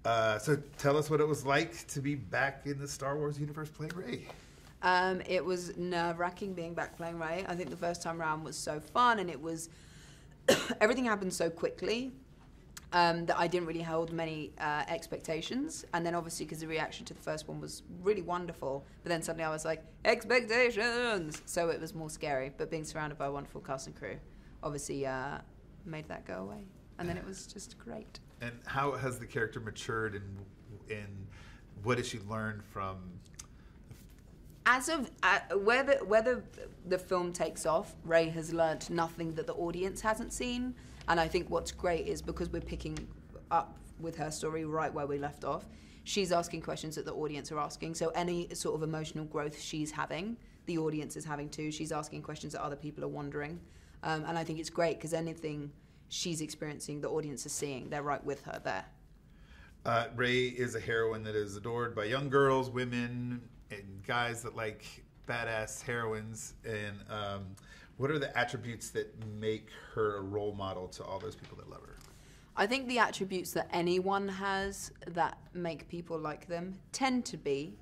So tell us what it was like to be back in the Star Wars universe playing Rey. It was nerve-wracking being back playing Rey. I think the first time around was so fun, and it was everything happened so quickly that I didn't really hold many expectations. And then obviously because the reaction to the first one was really wonderful, but then suddenly I was like, expectations! So it was more scary, but being surrounded by a wonderful cast and crew obviously made that go away. And then it was just great. And how has the character matured, and what has she learned from? As of whether the film takes off, Rey has learnt nothing that the audience hasn't seen. And I think what's great is because we're picking up with her story right where we left off, she's asking questions that the audience are asking. So any sort of emotional growth she's having, the audience is having too. She's asking questions that other people are wondering. And I think it's great because anything she's experiencing, the audience is seeing. They're right with her there. Rey is a heroine that is adored by young girls, women, and guys that like badass heroines. And what are the attributes that make her a role model to all those people that love her? I think the attributes that anyone has that make people like them tend to be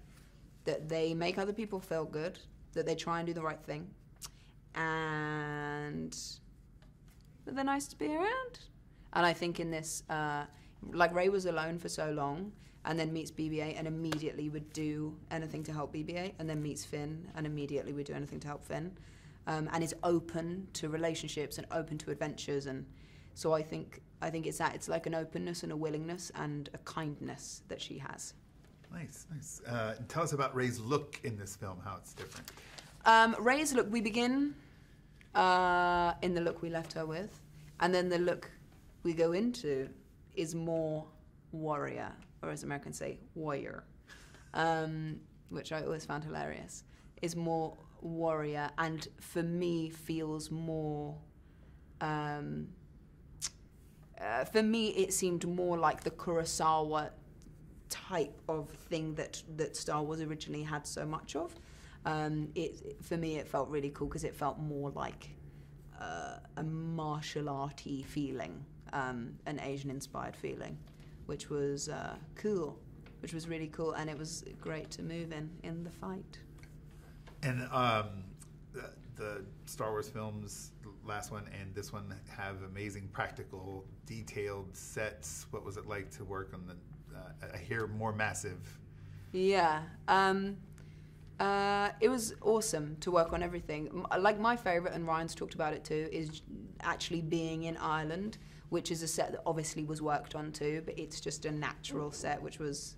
that they make other people feel good, that they try and do the right thing, and that they're nice to be around. And I think in this, like Rey was alone for so long, and then meets BB-8 and immediately would do anything to help BB-8, and then meets Finn and immediately would do anything to help Finn, and is open to relationships and open to adventures. And so I think it's that. It's like an openness and a willingness and a kindness that she has. Nice. Tell us about Rey's look in this film, how it's different. Rey's look, we begin in the look we left her with, and then the look we go into is more warrior, or as Americans say, warrior, which I always found hilarious, is more warrior, and for me feels more, for me it seemed more like the Kurosawa type of thing that Star Wars originally had so much of. For me it felt really cool because it felt more like a martial arty feeling, an Asian inspired feeling, which was cool, which was really cool, and it was great to move in the fight. And the Star Wars films, the last one and this one, have amazing practical, detailed sets. What was it like to work on I hear more massive? Yeah. It was awesome to work on everything. Like my favourite, and Ryan's talked about it too, is actually being in Ireland, which is a set that obviously was worked on too, but it's just a natural set, which was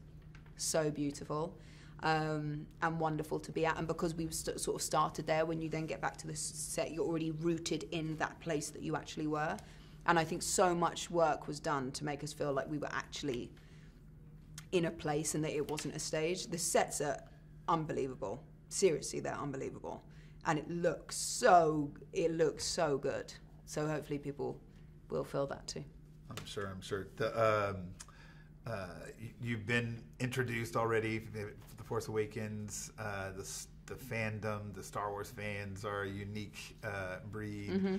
so beautiful and wonderful to be at. And because we sort of started there, when you then get back to the set, you're already rooted in that place that you actually were. And I think so much work was done to make us feel like we were actually in a place and that it wasn't a stage. The sets are unbelievable. Seriously, they're unbelievable. And it looks so good. So hopefully people will feel that too. I'm sure. You've been introduced already for The Force Awakens. The fandom, the Star Wars fans are a unique breed. Mm-hmm.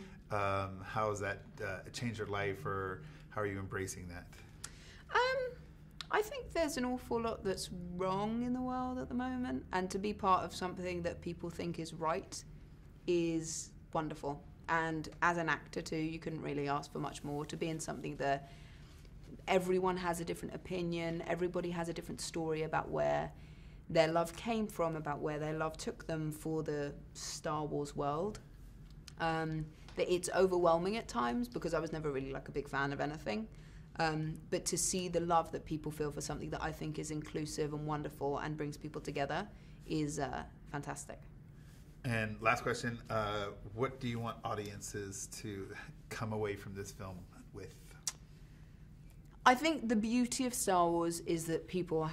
How has that changed your life, or how are you embracing that? I think there's an awful lot that's wrong in the world at the moment, and to be part of something that people think is right is wonderful. And as an actor too, you couldn't really ask for much more. To be in something that everyone has a different opinion, everybody has a different story about where their love came from, about where their love took them for the Star Wars world. That it's overwhelming at times, because I was never really like a big fan of anything. But to see the love that people feel for something that I think is inclusive and wonderful and brings people together is fantastic. And last question, what do you want audiences to come away from this film with? I think the beauty of Star Wars is that people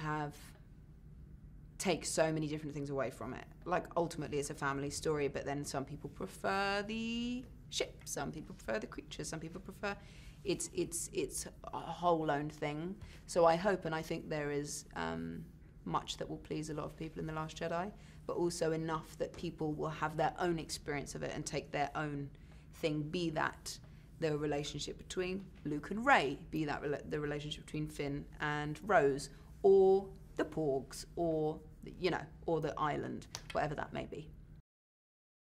take so many different things away from it. Like, ultimately it's a family story, but then some people prefer the ship, some people prefer the creatures, some people prefer... It's a whole own thing. So I hope, and I think there is much that will please a lot of people in The Last Jedi, but also enough that people will have their own experience of it and take their own thing, be that the relationship between Luke and Rey, be that the relationship between Finn and Rose, or the Porgs, or or the island, whatever that may be.